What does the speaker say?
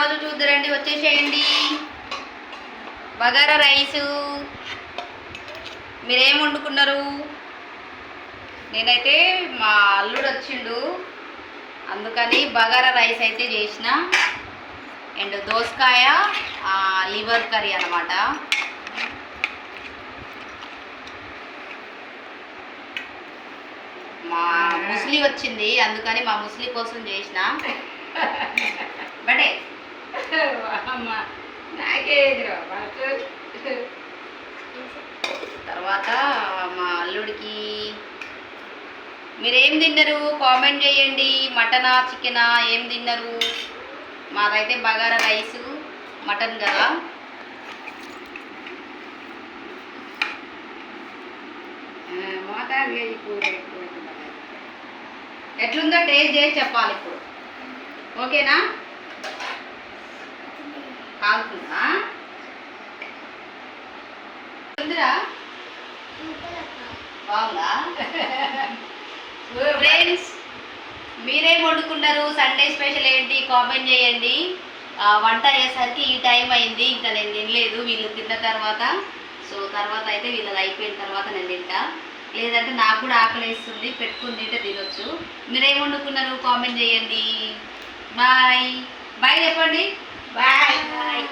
ఈరోజు చూద్దరండి, వచ్చేసేయండి. బగారా రైసు. మీరేం వండుకున్నారు? నేనైతే మా అల్లుడు వచ్చిండు, అందుకని బగారా రైస్ అయితే చేసిన. అండ్ దోసకాయ లివర్ కర్రీ అన్నమాట. మా ముస్లి వచ్చింది, అందుకని మా ముస్లి కోసం చేసిన. బటే తర్వాత మా అల్లుడికి మీరేం తిన్నారు కామెంట్ చేయండి. మటనా చికెనా ఏం తిన్నారు? మాదైతే బగారా రైసు మటన్ కదా. ఎట్లుందో టేస్ట్ చేసి చెప్పాలి ఇప్పుడు, ఓకేనా? కాలుతుందా? ఉందిరా, బాగుందా? ఫ్రెండ్స్, మీరేం వండుకున్నారు? సండే స్పెషల్ ఏంటి కామెంట్ చేయండి. వంట అయ్యేసరికి ఈ టైం అయింది, ఇంకా నేను తినలేదు. వీళ్ళు తిన్న తర్వాత, సో తర్వాత అయితే వీళ్ళది అయిపోయిన తర్వాత నేను తింటా. లేదంటే నాకు కూడా ఆకలిస్తుంది, పెట్టుకుని తింటే తినొచ్చు. మీరేం వండుకున్నారు కామెంట్ చేయండి. బాయ్ బాయ్ చెప్పండి. Bye bye.